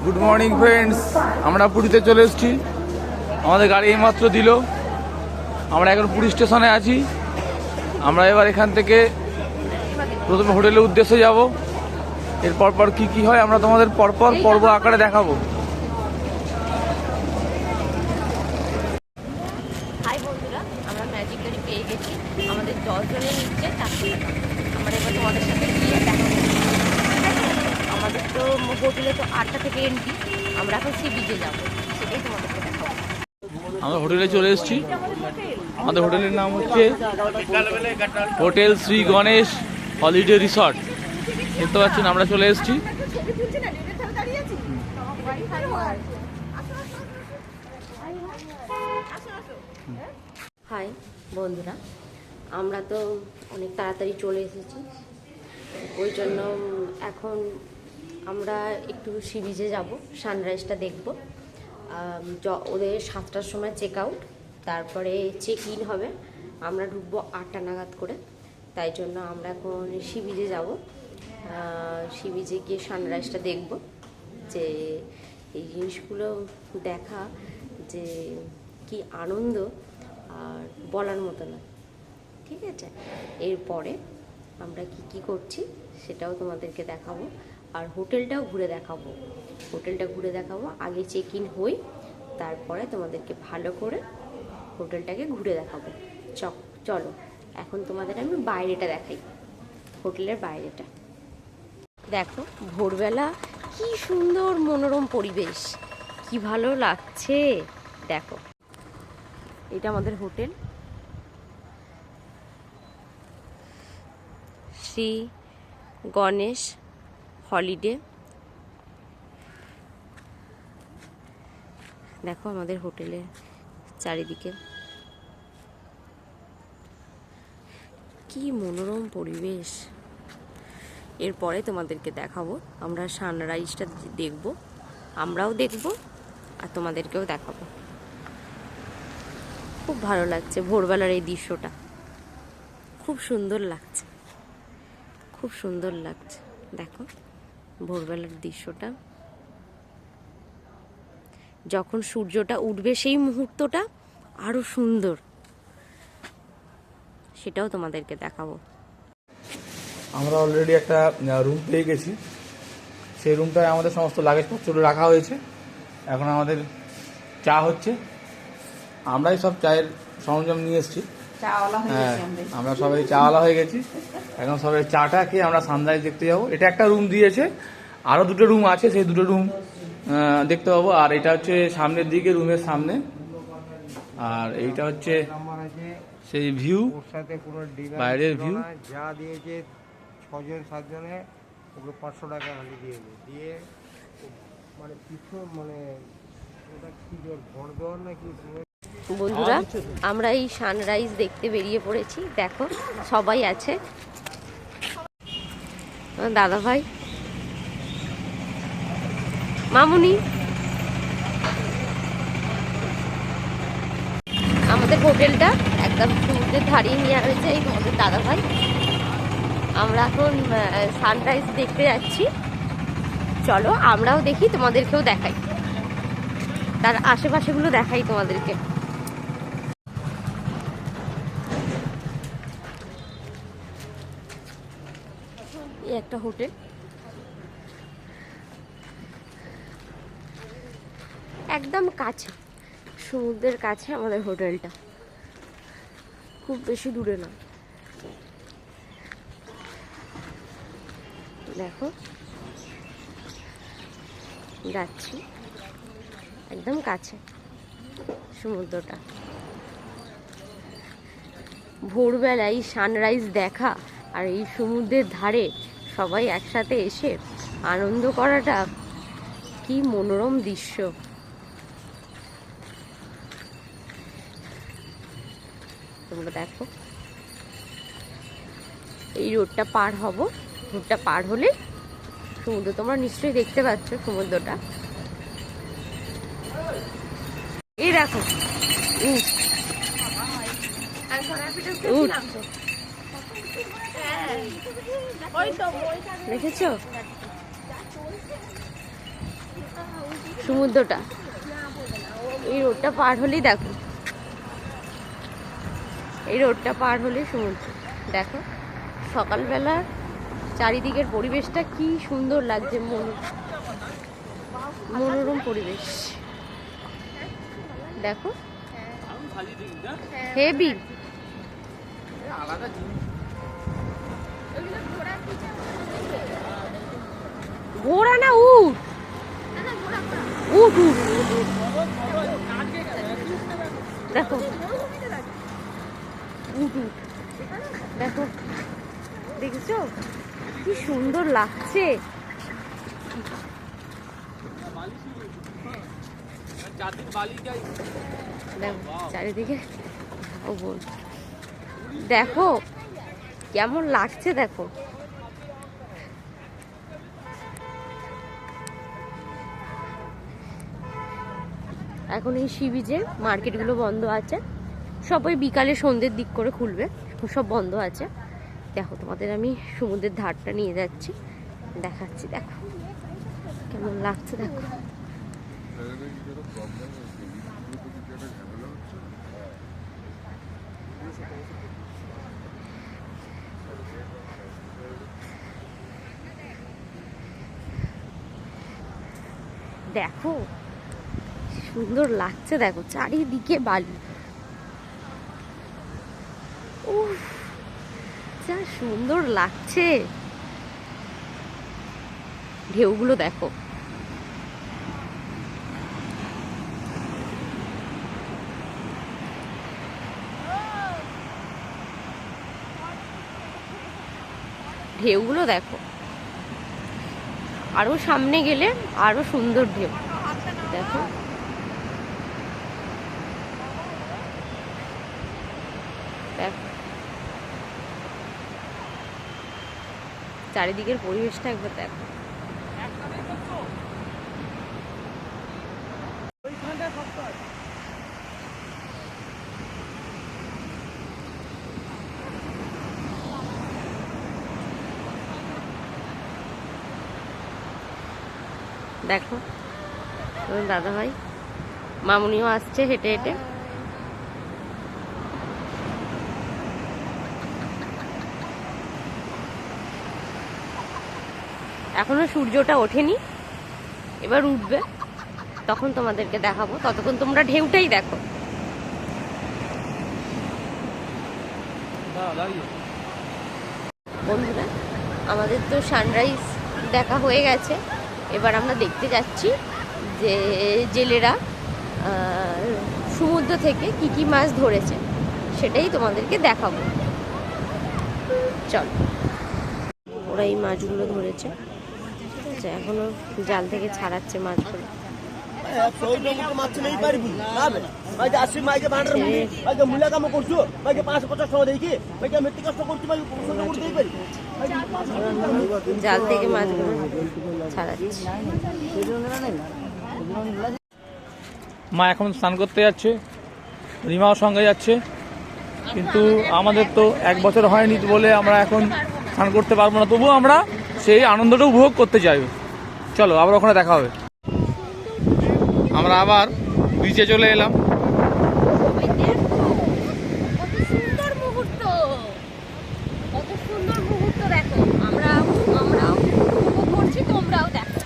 Good morning friends, আমরা পুরীতে চলে এসেছি। আমাদের গাড়ি এইমাত্র দিল। আমরা এখন পুরী স্টেশনে আছি। আমরা এবার এখান থেকে প্রথমে হোটেলের উদ্দেশ্যে যাব। এর পরপর কী কী হয় আমরা তোমাদের পরপর পর্ব আকারে দেখাবো। হাই বন্ধুরা, আমরা ম্যাজিক গাড়ি পেয়ে গেছি। আমাদের 10 জনের নিচ্ছে 400 টাকা। আমরা এবার তোমাদের সাথে গিয়ে দেখাবো। আমাদের তো হোটেলে তো 8টা থেকে এন্ট্রি। আমরা এখন সি বিচে যাবো, সেটাই তোমাদেরকে দেখাবো। আমরা হোটেলে চলে এসেছি। আমাদের হোটেলের নাম হচ্ছে hotel Shri Ganesh holiday resort. দেখতে পাচ্ছেন আমরা চলে এসেছি। হাই বন্ধুরা, আমরা তো অনেক তাড়াতাড়ি চলে এসেছি। ওই জন্য এখন আমরা একটু সি বিচে যাবো, সানরাইজটা দেখবো। ওদের 7টার সময় চেক আউট, তারপরে চেক ইন হবে। আমরা ঢুকবো 8টা নাগাদ করে। তাই জন্য আমরা এখন সি বিচে যাবো। সি বিচে গিয়ে সানরাইজটা দেখব। যে এই জিনিসগুলো দেখা যে কি আনন্দ আর বলার মতো না। ঠিক আছে, এরপরে আমরা কি কি করছি সেটাও তোমাদেরকে দেখাবো, আর হোটেলটাও ঘুরে দেখাবো। আগে চেক ইন হই, তারপরে তোমাদেরকে ভালো করে হোটেলটাকে ঘুরে দেখাবো। চলো এখন তোমাদের আমি বাইরেটা দেখাই, হোটেলের বাইরেটা। দেখো ভোরবেলা কি সুন্দর মনোরম পরিবেশ, কি ভালো লাগছে। দেখো এটা আমাদের হোটেল, শ্রী গণেশ হলিডে। দেখো আমাদের হোটেলের চারিদিকে কি মনোরম পরিবেশ। এরপরে তোমাদেরকে দেখাবো, আমরা সানরাইজটা দেখব, আমরাও দেখব আর তোমাদেরকেও দেখাবো। খুব ভালো লাগছে ভোরবেলার এই দৃশ্যটা, খুব সুন্দর লাগছে। দেখো ভোরবেলার দৃশ্যটা, যখন সূর্যটা উঠবে সেই মুহূর্তটা আরো সুন্দর, সেটাও তোমাদেরকে দেখাবো। আমরা অলরেডি একটা রুম পেয়ে গেছি। সেই রুমটায় আমাদের সমস্ত লাগেজপত্র রাখা হয়েছে। এখন আমাদের চা হচ্ছে। আমরাই সব চায়ের সরঞ্জাম নিয়ে এসেছি। হ্যাঁ, আমরা সবাই চাওয়ালা হয়ে গেছি। এখন সবাই চাটা খেয়ে আমরা সানরাইজ দেখতে যাবো। এটা একটা রুম দিয়েছে, আরও 2টো রুম আছে, সেই 2টো রুম দেখতে পাবো। আর এটা হচ্ছে সামনের দিকে, রুমের সামনে। আর এইটা হচ্ছে সেই ভিউ, বাইরের ভিউ। যা দিয়েছে 6জন 7 জনে ওকে 500 টাকা দিয়ে মানে পিছু মানে ওটা কি ঘর দেওয়ার নাকি। বন্ধুরা, আমরা এই সানরাইজ দেখতে বেরিয়ে পড়েছি। দেখো সবাই আছে, দাদা ভাই, মামুনি। আমাদের হোটেলটা একদম সমুদ্রের ধারিয়ে নিয়ে হয়েছে এই তোমাদের দাদা ভাই। আমরা এখন সানরাইজ দেখতে যাচ্ছি। চলো আমরাও দেখি, তোমাদেরকেও দেখাই, তার আশেপাশেগুলো দেখাই তোমাদেরকে। এই একটা হোটেল, একদম কাছে, সমুদ্রের কাছে আমাদের হোটেলটা, খুব বেশি দূরে না। দেখো যাচ্ছি, একদম কাছে সমুদ্রটা। ভোরবেলায় সানরাইজ দেখা আর এই সমুদ্রের ধারে সবাই একসাথে এসে আনন্দ করাটা কি মনোরম দৃশ্য। তোমরা দেখো, এই রোডটা পার হব, রোডটা পার হলে সমুদ্র তোমরা নিশ্চয়ই দেখতে পাচ্ছ। সমুদ্রটা এই দেখো, দেখেছো সমুদ্রটা। এই রোডটা পার হলেই দেখো, এই রোডটা পার হলেই সমুদ্র। দেখো সকালবেলা চারিদিকের পরিবেশটা কি সুন্দর লাগছে, মনোরম পরিবেশ। দেখো হেভি। ঘোড়া না উট, উট উট। দেখো উট উট, দেখো দেখেছো কি সুন্দর লাগছে। দেখো চারিদিকে, দেখো কেমন লাগছে। দেখো এখন এই সি বিচে মার্কেটগুলো বন্ধ আছে, সব ওই বিকালে সন্ধ্যের দিক করে খুলবে, সব বন্ধ আছে। দেখো তোমাদের আমি সমুদ্রের ধারটা নিয়ে যাচ্ছি, দেখাচ্ছি। দেখো কেমন লাগছে, দেখো দেখো সুন্দর লাগছে। দেখো চারিদিকে বালি, উফ যা সুন্দর লাগছে। ঢেউগুলো দেখো, ঢেউগুলো দেখো। আরো সামনে গেলে আরো সুন্দর ঢেউ। দেখো দেখো চারিদিকের পরিবেশটা একবার দেখো। দেখো দাদা ভাই মামুনিও আসছে হেঁটে হেঁটে। এখনো সূর্যটা ওঠেনি, এবার উঠবে, তখন তোমাদেরকে দেখাবো। ততক্ষণ তোমরা ঢেউটাই দেখো। বন্ধুরা আমাদের তো সানরাইজ দেখা হয়ে গেছে, এবার আমরা দেখতে যাচ্ছি যে জেলেরা সমুদ্র থেকে কি কি মাছ ধরেছে, সেটাই তোমাদেরকে দেখাবো। চল, ওরা এই মাছগুলো ধরেছে, ঠিক আছে, এখনো জাল থেকে ছাড়াচ্ছে মাছগুলো। জাল থেকে মাছগুলো ছাড়াচ্ছে। মা এখন স্নান করতে যাচ্ছে, রিমাও সঙ্গে যাচ্ছে, কিন্তু আমাদের তো 1 বছর হয়নি বলে আমরা এখন স্নান করতে পারবো না, তবুও আমরা সেই আনন্দটা উপভোগ করতে চাই। চলো আবার ওখানে দেখা হবে। আমরা আবার বিচে চলে এলাম। সুন্দর মুহূর্ত, কত সুন্দর মুহূর্ত দেখো। আমরাও উপভোগ করছি, তোমরাও দেখো।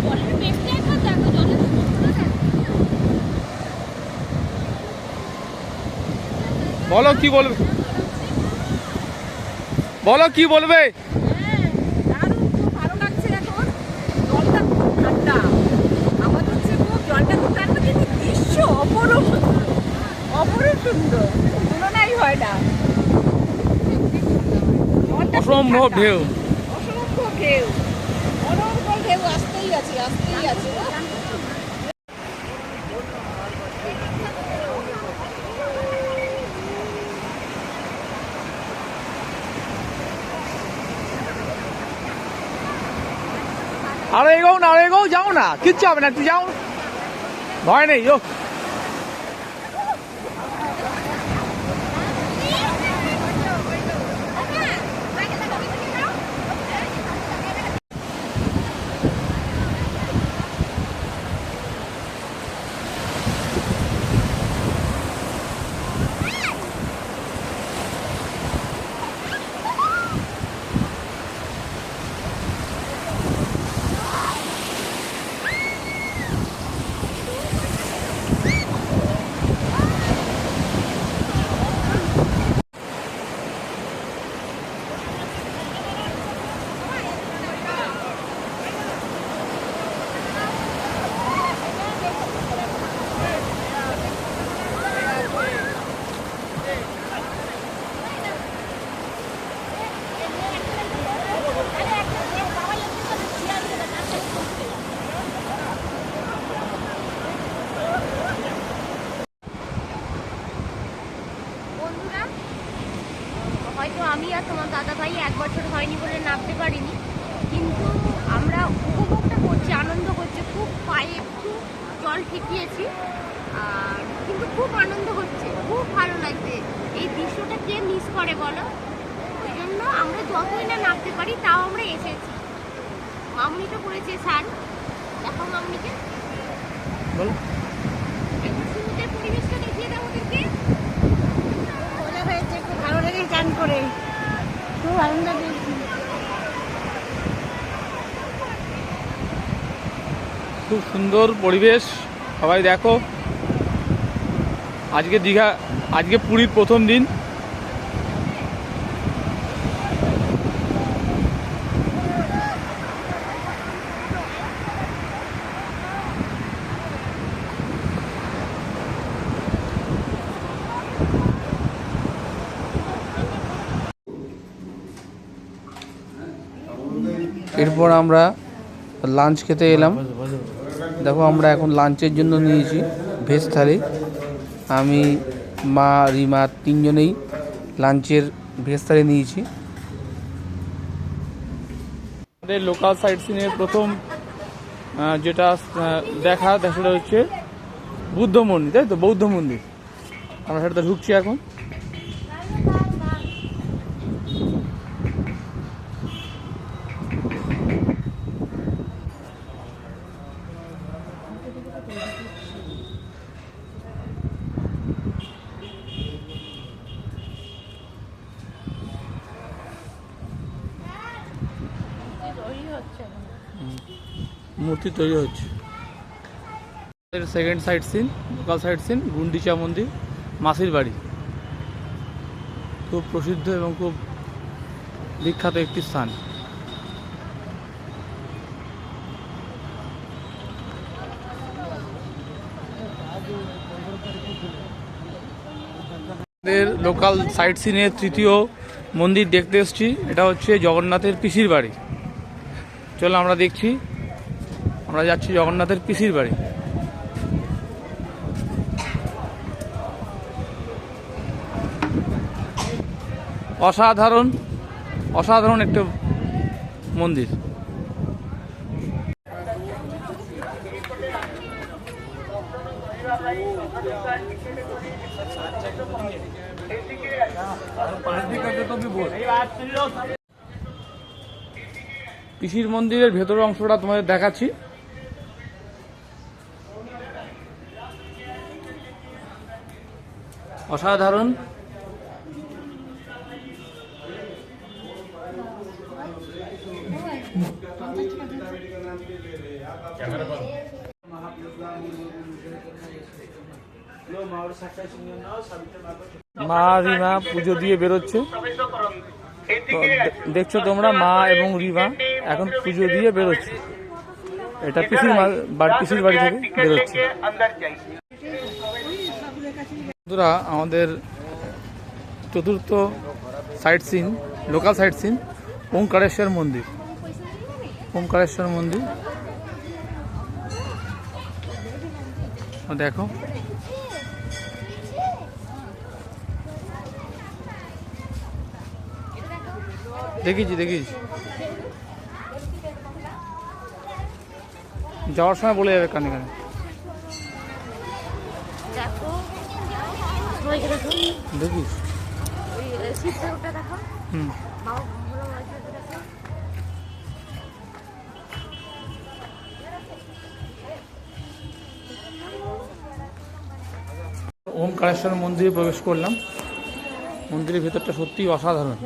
জলের বেশটা একবার দেখো, জলের সমুদ্র দেখো। বলো কি বলবে, বলো কি বলবে। দারুণ, খুব ভালো লাগছে। এখন জলটা খুব ঠান্ডা, আমাদের হচ্ছে খুব জলটা খুব ঠান্ডা, কিন্তু দৃশ্য অপরূপ, অপরূপ সুন্দর, তুলনাই হয় না। জলটা খুব অসম্ভব ঠান্ডা, ঢেউ। অসম্ভব ঢেউ, অনর্গল ঢেউ আসতেই আছে, আসতেই আছে। আরে এগোও না, আরে এগোও, যাও না, কিচ্ছু হবে না, তুই যাও, ভয় নেই। ও সবাই 1 বছর হয়নি বলে নামতে পারিনি, কিন্তু আমরা উপভোগটা করছি, আনন্দ করছি, খুব পায়ে একটু জল ঠেকিয়েছি, আর কিন্তু খুব আনন্দ হচ্ছে, খুব ভালো লাগছে। এই দৃশ্যটা কে মিস করে বলো? ওই জন্য আমরা যতই না নামতে পারি তাও আমরা এসেছি। মামনিটা করেছে স্নান, দেখো মামনিকে বলো। একটু সমুদ্রের পরিবেশটা দেখিয়ে দাও ওদেরকে। ভালো হয়েছে, খুব ভালো লেগে চান করে খুব আনন্দ পেয়েছি। খুব সুন্দর পরিবেশ, সবাই দেখো। আজকে দীঘা, আজকে পুরীর প্রথম দিন। এরপর আমরা লাঞ্চ খেতে এলাম। দেখো আমরা এখন লাঞ্চের জন্য নিয়েছি ভেজ থালি। আমি, মা, রিমা তিনজনেই লাঞ্চের ভেজ থালি নিয়েছি। আমাদের লোকাল সাইট সিনের প্রথম যেটা দেখা সেটা হচ্ছে বুদ্ধ মন্দির, তাই তো, বৌদ্ধ মন্দির। আমরা সেটাতে ঢুকছি এখন। মূর্তি তৈরি হচ্ছে। Second sightseeing, local sightseeing, Gundicha মন্দির, মাসির বাড়ি। খুব প্রসিদ্ধ এবং খুব বিখ্যাত একটি স্থান। আমাদের লোকাল সাইট সিনের তৃতীয় মন্দির দেখতে এসেছি। এটা হচ্ছে জগন্নাথের পিসির বাড়ি। চলো আমরা দেখছি, আমরা যাচ্ছি জগন্নাথের পিসির বাড়ি। অসাধারণ অসাধারণ একটা মন্দির। পিসির মন্দিরের ভেতরের অংশটা তোমাদের দেখাচ্ছি। অসাধারণ। মা রিমা পুজো দিয়ে বেরোচ্ছে। তো দেখছো তোমরা, মা এবং রিমা এখন পুজো দিয়ে বেরোচ্ছে। এটা পিসির বাড়ি থেকে বেরোচ্ছে। বন্ধুরা, আমাদের চতুর্থ sightseeing, local sightseeing, Omkareshwar মন্দির। ওঙ্কারেশ্বর মন্দির দেখো। দেখিয়েছি যাওয়ার সময় বলে যাবে কানে কানে। দেখিস ওমকারেশ্বর মন্দিরে প্রবেশ করলাম। মন্দিরের ভেতরটা সত্যিই অসাধারণ।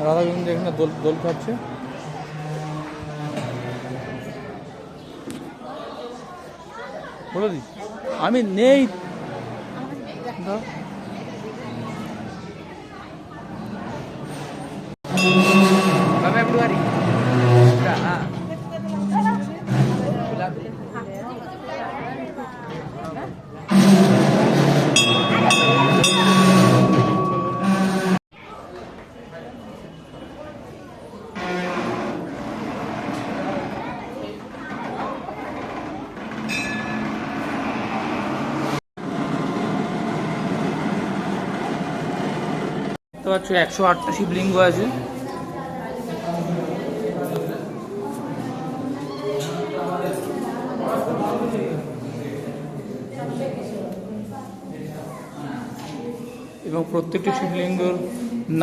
রাধাকৃষ্ণ এখানে দোল দোল খাচ্ছে। বলে দিই আমি নেই। দাও। Februari. দেখতে পাচ্ছ 108টা শিবলিঙ্গ আছে। এবং প্রত্যেকটি শিবলিঙ্গর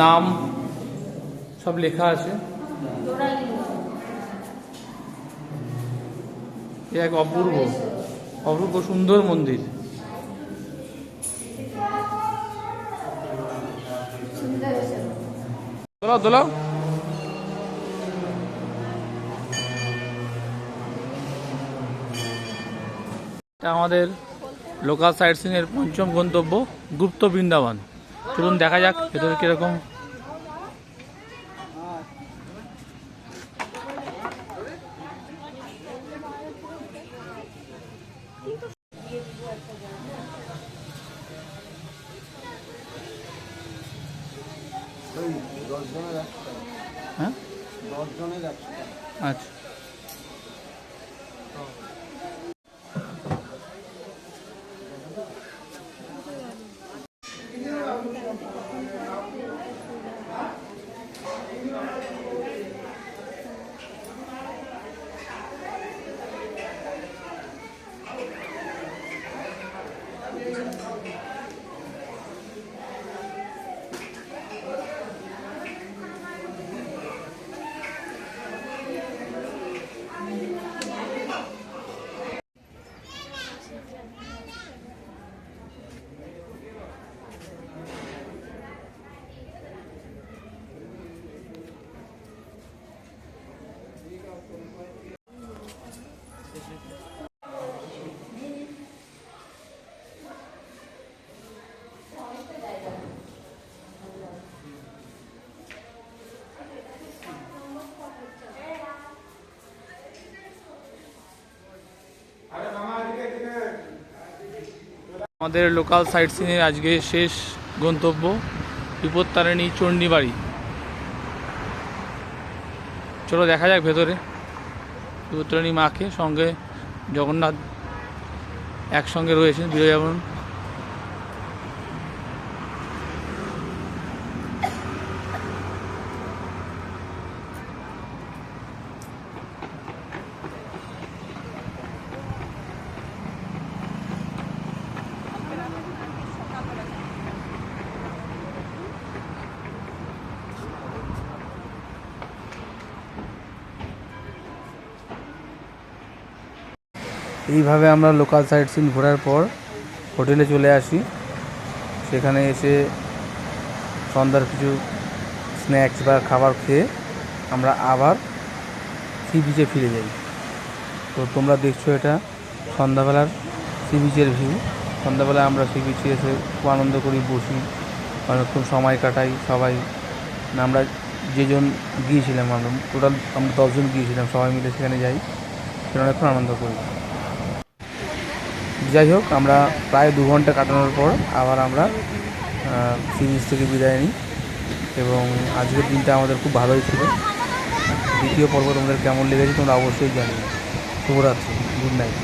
নাম সব লেখা আছে। এ এক অপূর্ব অপূর্ব সুন্দর মন্দির। দোলাও দোলাও। এটা আমাদের লোকাল সাইট সিন এর পঞ্চম গন্তব্য গুপ্ত বৃন্দাবন। চলুন দেখা যাক ভেতরে কিরকম। হ্যাঁ আচ্ছা। আমাদের লোকাল সাইট সিনের আজকে শেষ গন্তব্য বিপত্তারিণী চণ্ডীবাড়ি। চলো দেখা যাক ভেতরে বিপত্তারিণী মাকে, সঙ্গে জগন্নাথ একসঙ্গে রয়েছেন বিরাজমান। এইভাবে আমরা লোকাল সাইট সিন ঘোরার পর হোটেলে চলে আসি। সেখানে এসে সন্ধ্যার কিছু স্ন্যাক্স বা খাবার খেয়ে আমরা আবার সি বিচে ফিরে যাই। তো তোমরা দেখছো এটা সন্ধ্যাবেলার সি বিচের ভিউ। সন্ধ্যাবেলায় আমরা সি বিচে এসে খুব আনন্দ করি, বসি, অনেকক্ষণ সময় কাটাই সবাই। আমরা যেজন গিয়েছিলাম, আমরা টোটাল আমরা 10 জন গিয়েছিলাম, সবাই মিলে সেখানে যাই, সেখানে অনেকক্ষণ আনন্দ করি। যাই হোক, আমরা প্রায় 2 ঘন্টা কাটানোর পর আবার আমরা সি বিচ থেকে বিদায় নিই। এবং আজকের দিনটা আমাদের খুব ভালোই ছিল। দ্বিতীয় পর্ব তোমাদের কেমন লেগেছে তোমরা অবশ্যই জানিও। শুভরাত্রি, গুড নাইট।